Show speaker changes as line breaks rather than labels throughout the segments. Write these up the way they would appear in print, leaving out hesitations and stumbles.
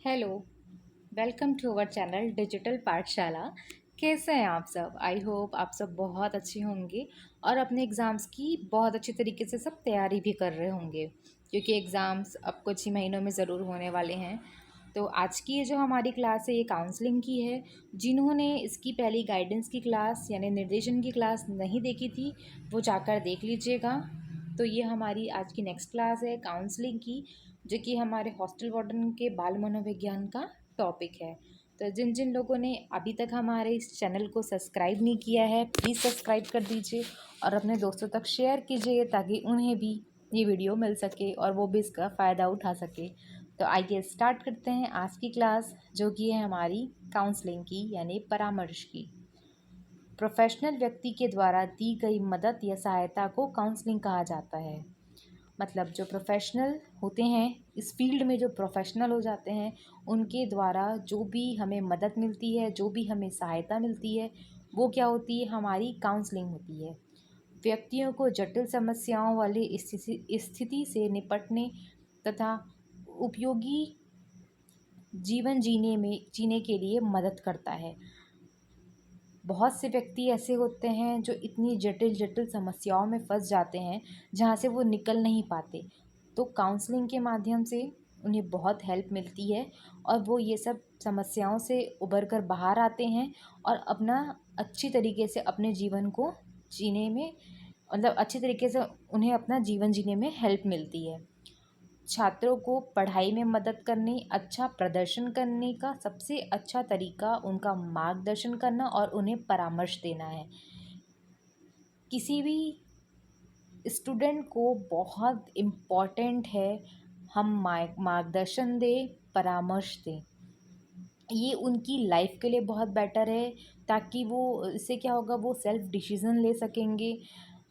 Hello, welcome to our channel digital Pathshala. कैसे हैं आप सब? आई होप आप सब बहुत अच्छे होंगे और अपने एग्ज़ाम्स की बहुत अच्छी तरीके से सब तैयारी भी कर रहे होंगे, क्योंकि एग्ज़ाम्स अब कुछ ही महीनों में ज़रूर होने वाले हैं। तो आज की ये जो हमारी क्लास है ये काउंसलिंग की है। जिन्होंने इसकी पहली गाइडेंस की क्लास यानी निर्देशन की क्लास नहीं देखी थी वो जाकर देख लीजिएगा। तो ये हमारी आज की नेक्स्ट क्लास है काउंसलिंग की, जो कि हमारे हॉस्टल वार्डन के बाल मनोविज्ञान का टॉपिक है। तो जिन जिन लोगों ने अभी तक हमारे इस चैनल को सब्सक्राइब नहीं किया है प्लीज़ सब्सक्राइब कर दीजिए और अपने दोस्तों तक शेयर कीजिए ताकि उन्हें भी ये वीडियो मिल सके और वो भी इसका फ़ायदा उठा सके। तो आइए स्टार्ट करते हैं आज की क्लास, जो कि है हमारी काउंसलिंग की यानी परामर्श की। प्रोफेशनल व्यक्ति के द्वारा दी गई मदद या सहायता को काउंसलिंग कहा जाता है। मतलब जो प्रोफेशनल होते हैं इस फील्ड में, जो प्रोफेशनल हो जाते हैं, उनके द्वारा जो भी हमें मदद मिलती है, जो भी हमें सहायता मिलती है, वो क्या होती है? हमारी काउंसलिंग होती है। व्यक्तियों को जटिल समस्याओं वाली स्थिति से निपटने तथा उपयोगी जीवन जीने के लिए मदद करता है। बहुत से व्यक्ति ऐसे होते हैं जो इतनी जटिल जटिल समस्याओं में फंस जाते हैं जहाँ से वो निकल नहीं पाते। तो काउंसलिंग के माध्यम से उन्हें बहुत हेल्प मिलती है और वो ये सब समस्याओं से उबर कर बाहर आते हैं और अपना अच्छी तरीके से अपने जीवन को जीने में, मतलब अच्छी तरीके से उन्हें अपना जीवन जीने में हेल्प मिलती है। छात्रों को पढ़ाई में मदद करने, अच्छा प्रदर्शन करने का सबसे अच्छा तरीका उनका मार्गदर्शन करना और उन्हें परामर्श देना है। किसी भी स्टूडेंट को बहुत इम्पॉर्टेंट है हम मार्गदर्शन दें, परामर्श दें। ये उनकी लाइफ के लिए बहुत बेटर है, ताकि वो इससे क्या होगा, वो सेल्फ डिसीज़न ले सकेंगे,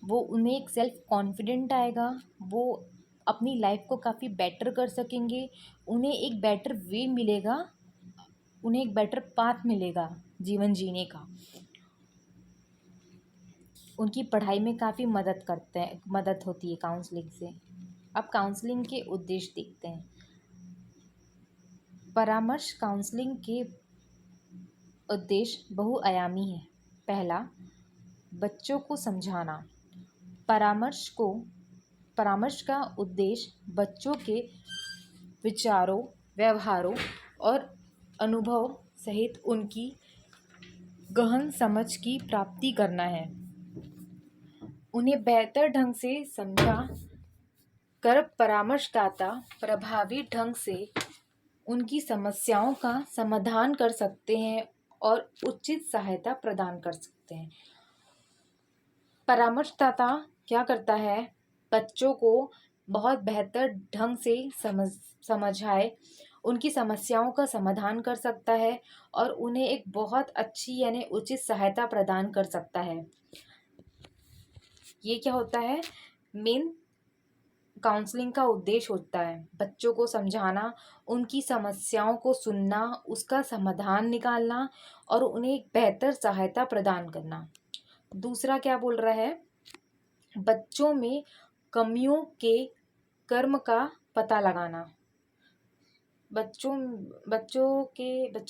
वो उन्हें एक सेल्फ कॉन्फिडेंट आएगा, वो अपनी लाइफ को काफ़ी बेटर कर सकेंगे, उन्हें एक बेटर वे मिलेगा, उन्हें एक बेटर पाथ मिलेगा जीवन जीने का। उनकी पढ़ाई में काफ़ी मदद होती है काउंसलिंग से। अब काउंसलिंग के उद्देश्य देखते हैं। परामर्श काउंसलिंग के उद्देश्य बहुआयामी है। पहला, बच्चों को समझाना। परामर्श का उद्देश्य बच्चों के विचारों, व्यवहारों और अनुभव सहित उनकी गहन समझ की प्राप्ति करना है। उन्हें बेहतर ढंग से समझा कर परामर्शदाता प्रभावी ढंग से उनकी समस्याओं का समाधान कर सकते हैं और उचित सहायता प्रदान कर सकते हैं। परामर्शदाता क्या करता है? बच्चों को बहुत बेहतर ढंग से समझाए, उनकी समस्याओं का समाधान कर सकता है और उन्हें एक बहुत अच्छी यानी उचित सहायता प्रदान कर सकता है। ये क्या होता है? मेन काउंसलिंग का उद्देश्य होता है बच्चों को समझाना, उनकी समस्याओं को सुनना, उसका समाधान निकालना और उन्हें एक बेहतर सहायता प्रदान करना। दूसरा क्या बोल रहा है? बच्चों में कमियों के कर्म का पता लगाना। बच्चों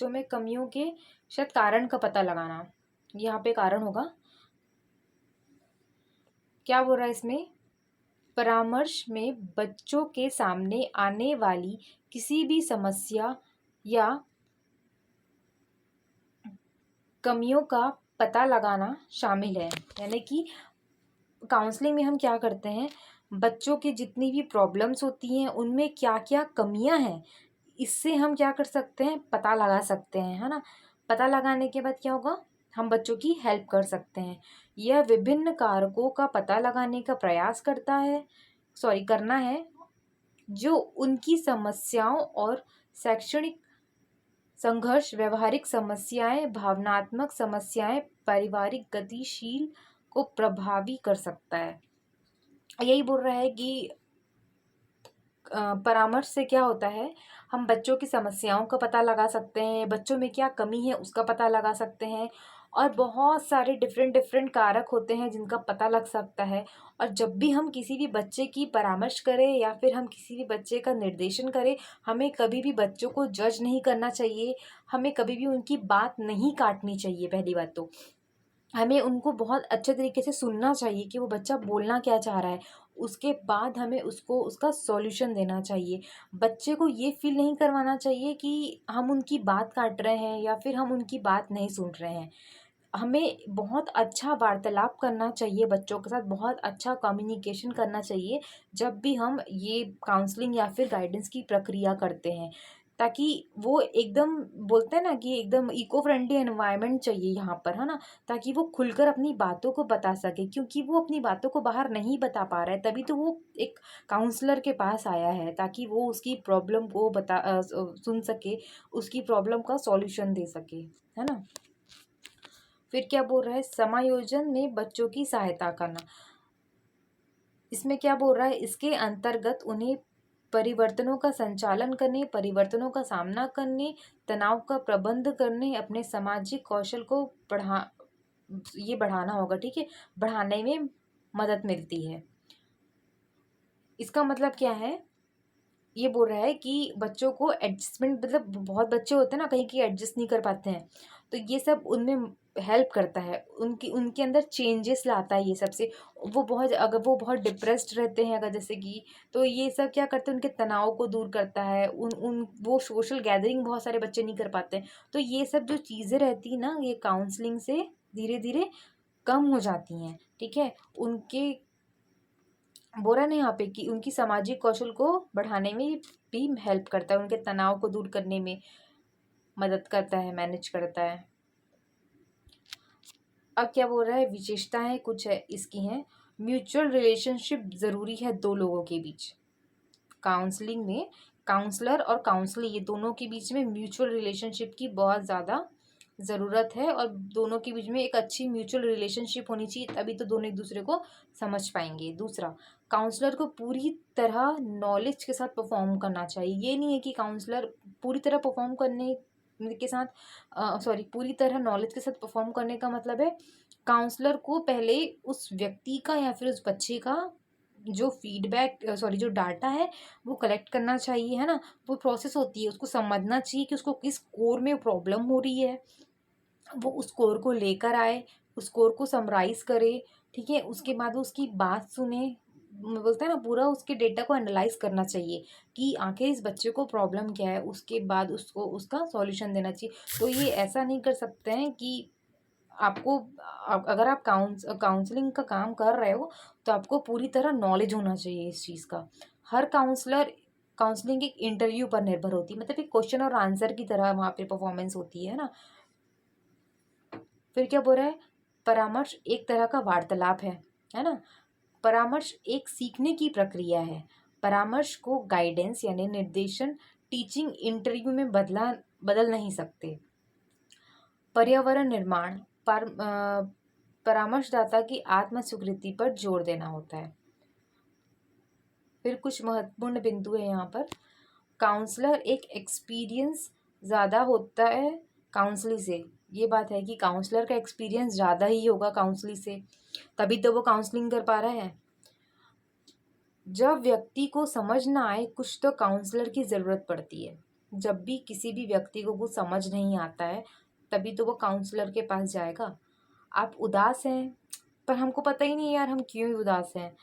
में कमियों के शायद कारण का पता लगाना, यहाँ पे कारण होगा। क्या बोल रहा है इसमें? परामर्श में बच्चों के सामने आने वाली किसी भी समस्या या कमियों का पता लगाना शामिल है। यानी कि काउंसलिंग में हम क्या करते हैं, बच्चों की जितनी भी प्रॉब्लम्स होती हैं उनमें क्या क्या कमियां हैं, इससे हम क्या कर सकते हैं, पता लगा सकते हैं, है ना। पता लगाने के बाद क्या होगा, हम बच्चों की हेल्प कर सकते हैं। यह विभिन्न कारकों का पता लगाने का प्रयास करना है जो उनकी समस्याओं और शैक्षणिक संघर्ष, व्यवहारिक समस्याएं, भावनात्मक समस्याएं, पारिवारिक गतिशील को प्रभावी कर सकता है। यही बोल रहा है कि परामर्श से क्या होता है, हम बच्चों की समस्याओं का पता लगा सकते हैं, बच्चों में क्या कमी है उसका पता लगा सकते हैं और बहुत सारे डिफरेंट डिफरेंट कारक होते हैं जिनका पता लग सकता है। और जब भी हम किसी भी बच्चे की परामर्श करें या फिर हम किसी भी बच्चे का निर्देशन करें, हमें कभी भी बच्चों को जज नहीं करना चाहिए, हमें कभी भी उनकी बात नहीं काटनी चाहिए। पहली बात तो हमें उनको बहुत अच्छे तरीके से सुनना चाहिए कि वो बच्चा बोलना क्या चाह रहा है। उसके बाद हमें उसको उसका सॉल्यूशन देना चाहिए। बच्चे को ये फ़ील नहीं करवाना चाहिए कि हम उनकी बात काट रहे हैं या फिर हम उनकी बात नहीं सुन रहे हैं। हमें बहुत अच्छा वार्तालाप करना चाहिए बच्चों के साथ, बहुत अच्छा कम्युनिकेशन करना चाहिए जब भी हम ये काउंसलिंग या फिर गाइडेंस की प्रक्रिया करते हैं, ताकि वो एकदम बोलते हैं ना कि एकदम इको फ्रेंडली एनवायरनमेंट चाहिए यहाँ पर, है ना? ताकि वो खुलकर अपनी बातों को बता सके, क्योंकि वो अपनी बातों को बाहर नहीं बता पा रहा है, तभी तो वो एक काउंसलर के पास आया है, ताकि वो उसकी प्रॉब्लम को सुन सके, उसकी प्रॉब्लम का सॉल्यूशन दे सके, है ना? फिर क्या बोल रहा है, समायोजन में बच्चों की सहायता करना। इसमें क्या बोल रहा है, इसके अंतर्गत उन्हें परिवर्तनों का संचालन करने, परिवर्तनों का सामना करने, तनाव का प्रबंध करने, अपने सामाजिक कौशल को बढ़ाना होगा, ठीक है, बढ़ाने में मदद मिलती है। इसका मतलब क्या है, ये बोल रहा है कि बच्चों को एडजस्टमेंट, मतलब बहुत बच्चे होते हैं ना कहीं की एडजस्ट नहीं कर पाते हैं, तो ये सब उनमें हेल्प करता है, उनकी उनके अंदर चेंजेस लाता है ये सब से। वो बहुत, अगर वो बहुत डिप्रेस्ड रहते हैं अगर जैसे कि, तो ये सब क्या करते हैं, उनके तनाव को दूर करता है। उन उन वो सोशल गैदरिंग बहुत सारे बच्चे नहीं कर पाते हैं, तो ये सब जो चीज़ें रहती ना, ये काउंसलिंग से धीरे धीरे कम हो जाती हैं, ठीक है। उनके बोल रहा है ना यहाँ पे कि उनकी सामाजिक कौशल को बढ़ाने में भी हेल्प करता है, उनके तनाव को दूर करने में मदद करता है, मैनेज करता है। अब क्या बोल रहा है, विशेषताएं कुछ है इसकी हैं। म्यूचुअल रिलेशनशिप ज़रूरी है दो लोगों के बीच। काउंसलिंग में काउंसलर और काउंसली, ये दोनों के बीच में म्यूचुअल रिलेशनशिप की बहुत ज़्यादा ज़रूरत है, और दोनों के बीच में एक अच्छी म्यूचुअल रिलेशनशिप होनी चाहिए, तभी तो दोनों एक दूसरे को समझ पाएंगे। दूसरा, काउंसलर को पूरी तरह नॉलेज के साथ परफॉर्म करना चाहिए। ये नहीं है कि काउंसलर पूरी तरह परफॉर्म करने के साथ, पूरी तरह नॉलेज के साथ परफॉर्म करने का मतलब है काउंसलर को पहले उस व्यक्ति का या फिर उस बच्चे का जो फीडबैक, जो डाटा है वो कलेक्ट करना चाहिए, है ना। वो प्रोसेस होती है, उसको समझना चाहिए कि उसको किस कोर में प्रॉब्लम हो रही है, वो उस कोर को लेकर आए, उस कोर को समराइज करे, ठीक है। उसके बाद वो उसकी बात सुने, बोलते हैं ना, पूरा उसके डेटा को एनालाइज करना चाहिए कि आखिर इस बच्चे को प्रॉब्लम क्या है, उसके बाद उसको उसका सॉल्यूशन देना चाहिए। तो ये ऐसा नहीं कर सकते हैं कि आपको, अगर आप काउंसलिंग का काम कर रहे हो तो आपको पूरी तरह नॉलेज होना चाहिए इस चीज़ का। हर काउंसलिंग एक इंटरव्यू पर निर्भर होती है, मतलब एक क्वेश्चन और आंसर की तरह वहाँ पे परफॉर्मेंस होती है ना। फिर क्या बोल रहा है, परामर्श एक तरह का वार्तालाप है ना। परामर्श एक सीखने की प्रक्रिया है। परामर्श को गाइडेंस यानी निर्देशन, टीचिंग इंटरव्यू में बदल नहीं सकते। पर्यावरण निर्माण, परामर्शदाता की आत्म स्वीकृति पर जोर देना होता है। फिर कुछ महत्वपूर्ण बिंदु है यहाँ पर। काउंसलर एक एक्सपीरियंस ज़्यादा होता है काउंसली से। ये बात है कि काउंसलर का एक्सपीरियंस ज़्यादा ही होगा काउंसली से, तभी तो वो काउंसलिंग कर पा रहा है। जब व्यक्ति को समझ ना आए कुछ तो काउंसलर की ज़रूरत पड़ती है। जब भी किसी भी व्यक्ति को कुछ समझ नहीं आता है तभी तो वो काउंसलर के पास जाएगा। आप उदास हैं, पर हमको पता ही नहीं यार हम क्यों उदास हैं,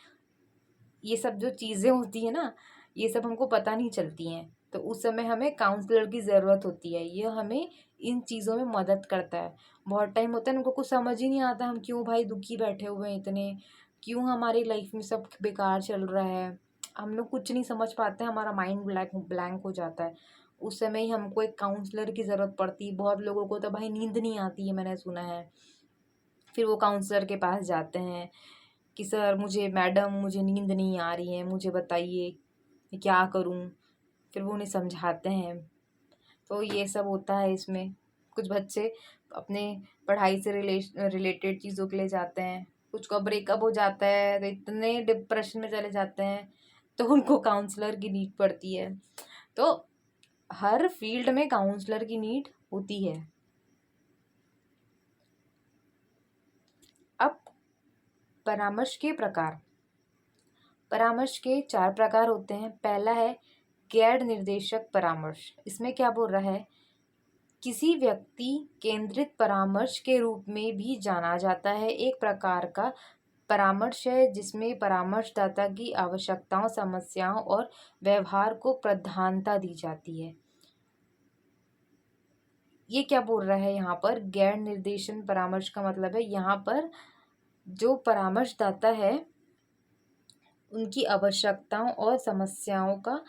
ये सब जो चीज़ें होती है ना, ये सब हमको पता नहीं चलती हैं, तो उस समय हमें काउंसलर की ज़रूरत होती है। ये हमें इन चीज़ों में मदद करता है। बहुत टाइम होता है उनको कुछ समझ ही नहीं आता, हम क्यों भाई दुखी बैठे हुए हैं इतने, क्यों हमारी लाइफ में सब बेकार चल रहा है, हम लोग कुछ नहीं समझ पाते, हमारा माइंड ब्लैंक हो जाता है। उस समय ही हमको एक काउंसलर की ज़रूरत पड़ती है। बहुत लोगों को तो भाई नींद नहीं आती है, मैंने सुना है। फिर वो काउंसलर के पास जाते हैं कि सर मैडम मुझे नींद नहीं आ रही है, मुझे बताइए मैं क्या करूं। फिर वो उन्हें समझाते हैं। तो ये सब होता है इसमें। कुछ बच्चे अपने पढ़ाई से रिलेटेड चीज़ों के लिए जाते हैं, कुछ का ब्रेकअप हो जाता है तो इतने डिप्रेशन में चले जाते हैं, तो उनको काउंसलर की नीड पड़ती है। तो हर फील्ड में काउंसलर की नीड होती है। परामर्श के प्रकार। परामर्श के 4 प्रकार होते हैं। पहला है गैर निर्देशक परामर्श। इसमें क्या बोल रहा है, किसी व्यक्ति केंद्रित परामर्श के रूप में भी जाना जाता है, एक प्रकार का परामर्श है जिसमें परामर्शदाता की आवश्यकताओं, समस्याओं और व्यवहार को प्रधानता दी जाती है। ये क्या बोल रहा है यहाँ पर, गैर निर्देशन परामर्श का मतलब है यहाँ पर जो परामर्शदाता है उनकी आवश्यकताओं और समस्याओं का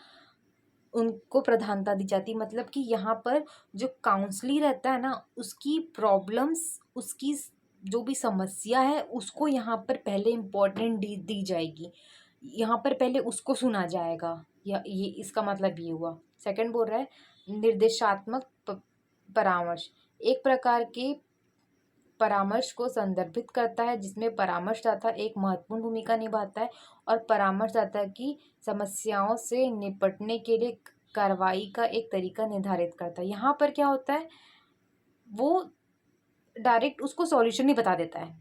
उनको प्रधानता दी जाती है। मतलब कि यहाँ पर जो काउंसली रहता है ना, उसकी प्रॉब्लम्स, उसकी जो भी समस्या है उसको यहाँ पर पहले इम्पोर्टेंट दी जाएगी। यहाँ पर पहले उसको सुना जाएगा। या ये इसका मतलब ये हुआ। सेकंड बोल रहा है निर्देशात्मक परामर्श। एक प्रकार के परामर्श को संदर्भित करता है जिसमें परामर्शदाता एक महत्वपूर्ण भूमिका निभाता है और परामर्शदाता की समस्याओं से निपटने के लिए कार्रवाई का एक तरीका निर्धारित करता है। यहाँ पर क्या होता है, वो डायरेक्ट उसको सॉल्यूशन नहीं बता देता है।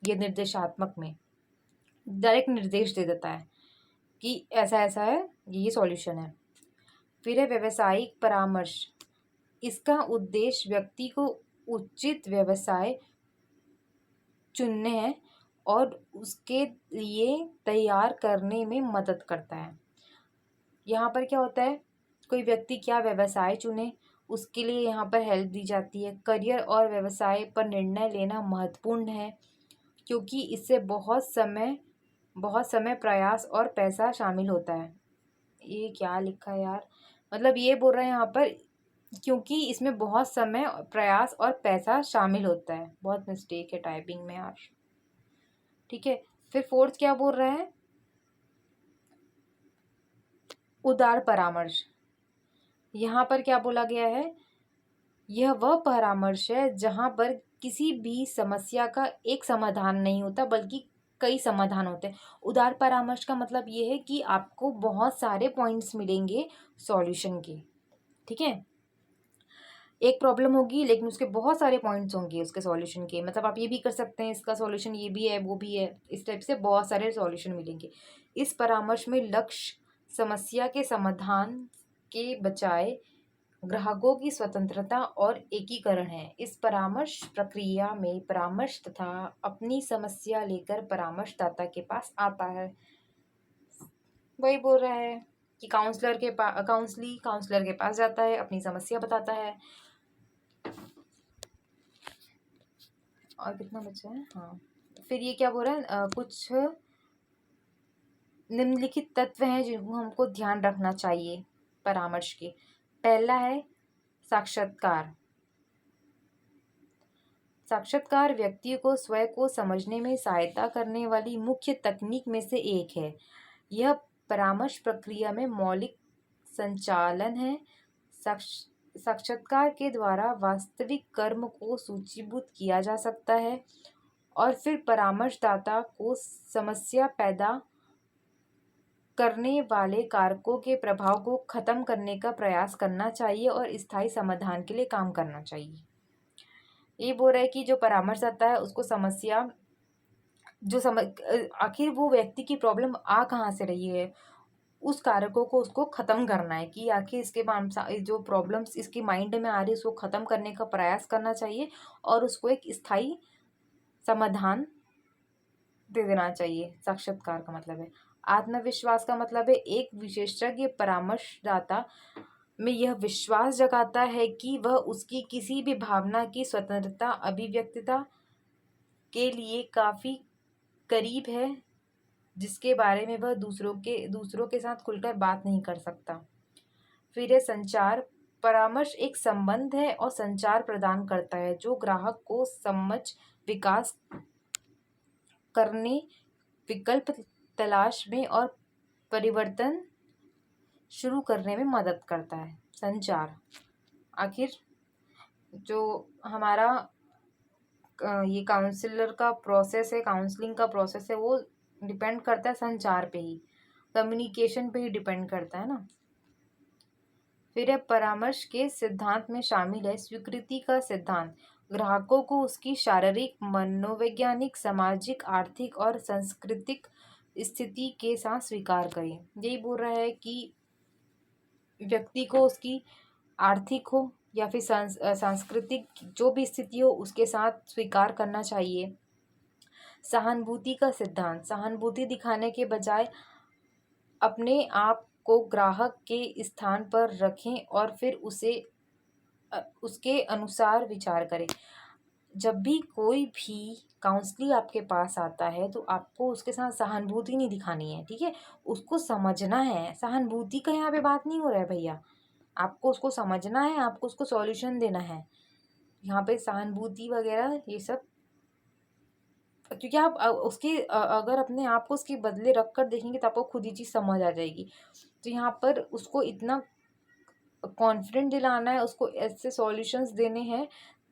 ये निर्देशात्मक में डायरेक्ट निर्देश दे देता है कि ऐसा ऐसा है, ये सॉल्यूशन है। फिर है व्यावसायिक परामर्श। इसका उद्देश्य व्यक्ति को उचित व्यवसाय चुनने हैं और उसके लिए तैयार करने में मदद करता है। यहाँ पर क्या होता है, कोई व्यक्ति क्या व्यवसाय चुने उसके लिए यहाँ पर हेल्प दी जाती है। करियर और व्यवसाय पर निर्णय लेना महत्वपूर्ण है क्योंकि इससे बहुत समय प्रयास और पैसा शामिल होता है। ये क्या लिखा है यार, मतलब ये बोल रहे हैं यहाँ पर क्योंकि इसमें बहुत समय, प्रयास और पैसा शामिल होता है। बहुत मिस्टेक है टाइपिंग में यार। ठीक है, फिर फोर्थ क्या बोल रहा है, उदार परामर्श। यहाँ पर क्या बोला गया है, यह वह परामर्श है जहाँ पर किसी भी समस्या का एक समाधान नहीं होता बल्कि कई समाधान होते हैं। उदार परामर्श का मतलब ये है कि आपको बहुत सारे पॉइंट्स मिलेंगे सॉल्यूशन के। ठीक है, एक प्रॉब्लम होगी लेकिन उसके बहुत सारे पॉइंट्स होंगे उसके सॉल्यूशन के। मतलब आप ये भी कर सकते हैं, इसका सॉल्यूशन ये भी है, वो भी है, इस टाइप से बहुत सारे सॉल्यूशन मिलेंगे। इस परामर्श में लक्ष्य समस्या के समाधान के बजाय ग्राहकों की स्वतंत्रता और एकीकरण है। इस परामर्श प्रक्रिया में परामर्श तथा अपनी समस्या लेकर परामर्शदाता के पास आता है। वही बोल रहा है कि काउंसलर के पास जाता है, अपनी समस्या बताता है। और कितना बचा है, हाँ, फिर ये क्या बोल रहा है, कुछ निम्नलिखित तत्व हैं जिनको हमको ध्यान रखना चाहिए परामर्श के। पहला है साक्षात्कार। साक्षात्कार व्यक्ति को स्वयं को समझने में सहायता करने वाली मुख्य तकनीक में से एक है। यह परामर्श प्रक्रिया में मौलिक संचालन है। साक्षात्कार के द्वारा वास्तविक कर्म को सूचीबद्ध किया जा सकता है और फिर परामर्शदाता को समस्या पैदा करने वाले कारकों के प्रभाव को खत्म करने का प्रयास करना चाहिए और स्थायी समाधान के लिए काम करना चाहिए। ये बोल रहा है कि जो परामर्शदाता है उसको समस्या आखिर वो व्यक्ति की प्रॉब्लम आ कहाँ से रही है, उस कारकों को उसको ख़त्म करना है कि आखिर इसके जो प्रॉब्लम्स इसकी माइंड में आ रही है उसको ख़त्म करने का प्रयास करना चाहिए और उसको एक स्थायी समाधान दे देना चाहिए। साक्षात्कार का मतलब है। आत्मविश्वास का मतलब है एक विशेषज्ञ परामर्शदाता में यह विश्वास जगाता है कि वह उसकी किसी भी भावना की स्वतंत्रता अभिव्यक्तता के लिए काफ़ी करीब है जिसके बारे में वह दूसरों के साथ खुलकर बात नहीं कर सकता। फिर है संचार। परामर्श एक संबंध है और संचार प्रदान करता है जो ग्राहक को समझ, विकास करने, विकल्प तलाश में और परिवर्तन शुरू करने में मदद करता है। संचार, आखिर जो हमारा ये काउंसलर का प्रोसेस है, काउंसलिंग का प्रोसेस है, वो डिपेंड करता है संचार पे ही, कम्युनिकेशन पे ही डिपेंड करता है ना। फिर है परामर्श के सिद्धांत में शामिल है स्वीकृति का सिद्धांत। ग्राहकों को उसकी शारीरिक, मनोवैज्ञानिक, सामाजिक, आर्थिक और सांस्कृतिक स्थिति के साथ स्वीकार करें। यही बोल रहा है कि व्यक्ति को उसकी आर्थिक हो या फिर सांस्कृतिक जो भी स्थिति हो उसके साथ स्वीकार करना चाहिए। सहानुभूति का सिद्धांत, सहानुभूति दिखाने के बजाय अपने आप को ग्राहक के स्थान पर रखें और फिर उसके अनुसार विचार करें। जब भी कोई भी काउंसलर आपके पास आता है तो आपको उसके साथ सहानुभूति नहीं दिखानी है, ठीक है, उसको समझना है। सहानुभूति का यहाँ पे बात नहीं हो रहा है भैया, आपको उसको समझना है, आपको उसको सॉल्यूशन देना है। यहाँ पे सहानुभूति वगैरह ये सब, क्योंकि आप अगर अपने आप को उसके बदले रख कर देखेंगे तो आपको खुद ही चीज़ समझ आ जाएगी। तो यहाँ पर उसको इतना कॉन्फिडेंट दिलाना है, उसको ऐसे सॉल्यूशंस देने हैं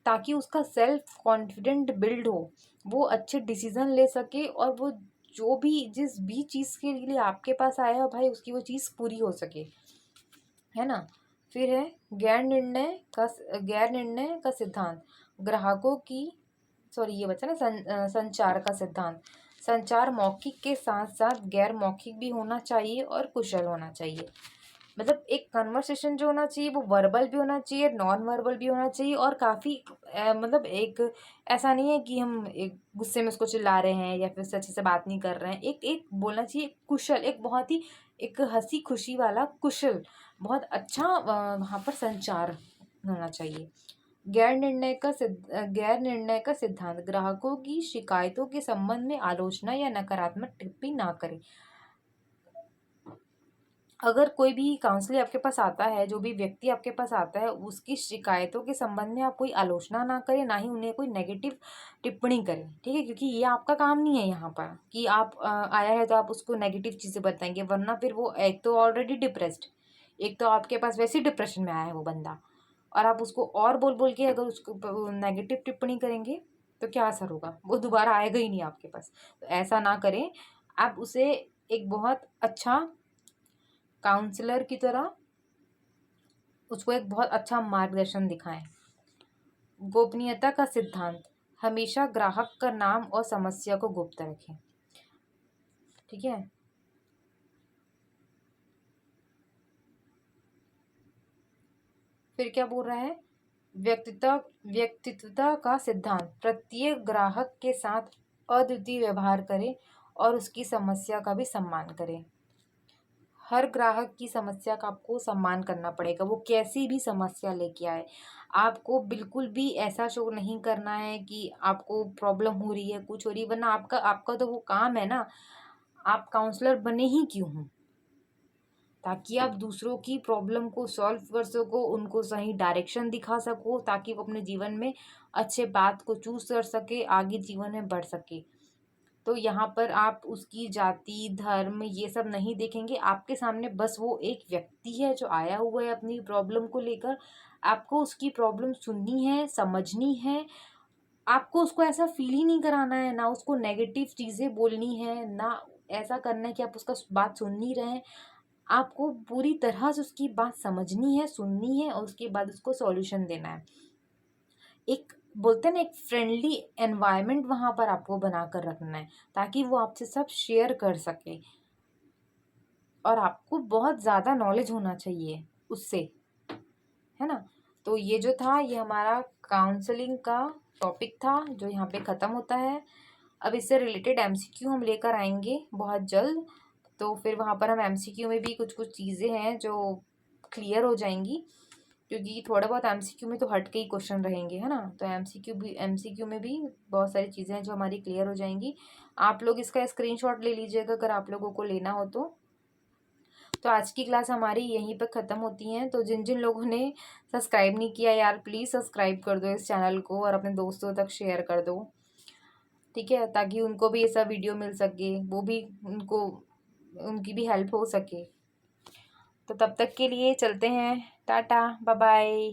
ताकि उसका सेल्फ कॉन्फिडेंट बिल्ड हो, वो अच्छे डिसीजन ले सके और वो जो भी जिस भी चीज़ के लिए आपके पास आया हो भाई उसकी वो चीज़ पूरी हो सके, है ना। फिर है गैर निर्णय का सिद्धांत, ग्राहकों की ये बचा ना संचार का सिद्धांत। संचार मौखिक के साथ साथ गैर मौखिक भी होना चाहिए और कुशल होना चाहिए। मतलब एक कन्वर्सेशन जो होना चाहिए वो वर्बल भी होना चाहिए, नॉन वर्बल भी होना चाहिए और काफ़ी मतलब एक ऐसा नहीं है कि हम एक गुस्से में उसको चिल्ला रहे हैं या फिर उससे अच्छे से बात नहीं कर रहे हैं। एक एक बोलना चाहिए कुशल, एक बहुत ही एक हंसी खुशी वाला कुशल, बहुत अच्छा वहाँ पर संचार होना चाहिए। गैर निर्णय का सिद्धांत, ग्राहकों की शिकायतों के संबंध में आलोचना या नकारात्मक टिप्पणी ना करें। अगर कोई भी काउंसलर आपके पास आता है, जो भी व्यक्ति आपके पास आता है, उसकी शिकायतों के संबंध में आप कोई आलोचना ना करें, ना ही उन्हें कोई नेगेटिव टिप्पणी करें, ठीक है, क्योंकि ये आपका काम नहीं है यहाँ पर कि आप आया है तो आप उसको नेगेटिव चीज़ें बताएंगे, वरना फिर वो एक तो ऑलरेडी डिप्रेस्ड, एक तो आपके पास वैसे ही डिप्रेशन में आया है वो बंदा, और आप उसको और बोल बोल के अगर उसको नेगेटिव टिप्पणी करेंगे तो क्या असर होगा, वो दोबारा आएगा ही नहीं आपके पास। तो ऐसा ना करें, आप उसे एक बहुत अच्छा काउंसलर की तरह उसको एक बहुत अच्छा मार्गदर्शन दिखाएं। गोपनीयता का सिद्धांत, हमेशा ग्राहक का नाम और समस्या को गुप्त रखें, ठीक है। फिर क्या बोल रहा है, व्यक्तित्व का सिद्धांत, प्रत्येक ग्राहक के साथ अद्वितीय व्यवहार करें और उसकी समस्या का भी सम्मान करें। हर ग्राहक की समस्या का आपको सम्मान करना पड़ेगा, वो कैसी भी समस्या लेके आए। आपको बिल्कुल भी ऐसा शो नहीं करना है कि आपको प्रॉब्लम हो रही है, कुछ हो रही है, वरना आपका आपका तो वो काम है ना, आप काउंसलर बने ही क्यों हों, ताकि आप दूसरों की प्रॉब्लम को सॉल्व कर सको, उनको सही डायरेक्शन दिखा सको, ताकि वो अपने जीवन में अच्छे बात को चूज कर सके, आगे जीवन में बढ़ सके। तो यहाँ पर आप उसकी जाति, धर्म ये सब नहीं देखेंगे, आपके सामने बस वो एक व्यक्ति है जो आया हुआ है अपनी प्रॉब्लम को लेकर। आपको उसकी प्रॉब्लम सुननी है, समझनी है, आपको उसको ऐसा फील ही नहीं कराना है, ना उसको नेगेटिव चीज़ें बोलनी है, ना ऐसा करना है कि आप उसका बात सुन नहीं रहे हैं। आपको पूरी तरह से उसकी बात समझनी है, सुननी है और उसके बाद उसको सॉल्यूशन देना है। एक बोलते हैं ना, एक फ्रेंडली एनवायरनमेंट वहाँ पर आपको बना कर रखना है ताकि वो आपसे सब शेयर कर सके, और आपको बहुत ज़्यादा नॉलेज होना चाहिए उससे, है ना। तो ये जो था ये हमारा काउंसलिंग का टॉपिक था जो यहाँ पे ख़त्म होता है। अब इससे रिलेटेड एमसीक्यू हम लेकर आएंगे बहुत जल्द, तो फिर वहाँ पर हम एमसीक्यू में भी कुछ कुछ चीज़ें हैं जो क्लियर हो जाएंगी, क्योंकि थोड़ा बहुत एमसीक्यू में तो हट के ही क्वेश्चन रहेंगे, है ना। तो एमसीक्यू में भी बहुत सारी चीज़ें हैं जो हमारी क्लियर हो जाएंगी। आप लोग इसका स्क्रीनशॉट ले लीजिएगा अगर आप लोगों को लेना हो तो आज की क्लास हमारी यहीं पर ख़त्म होती है। तो जिन जिन लोगों ने सब्सक्राइब नहीं किया यार, प्लीज़ सब्सक्राइब कर दो इस चैनल को और अपने दोस्तों तक शेयर कर दो, ठीक है, ताकि उनको भी ये सब वीडियो मिल सके, वो भी उनकी भी हेल्प हो सके। तो तब तक के लिए चलते हैं, टाटा बाय बाय।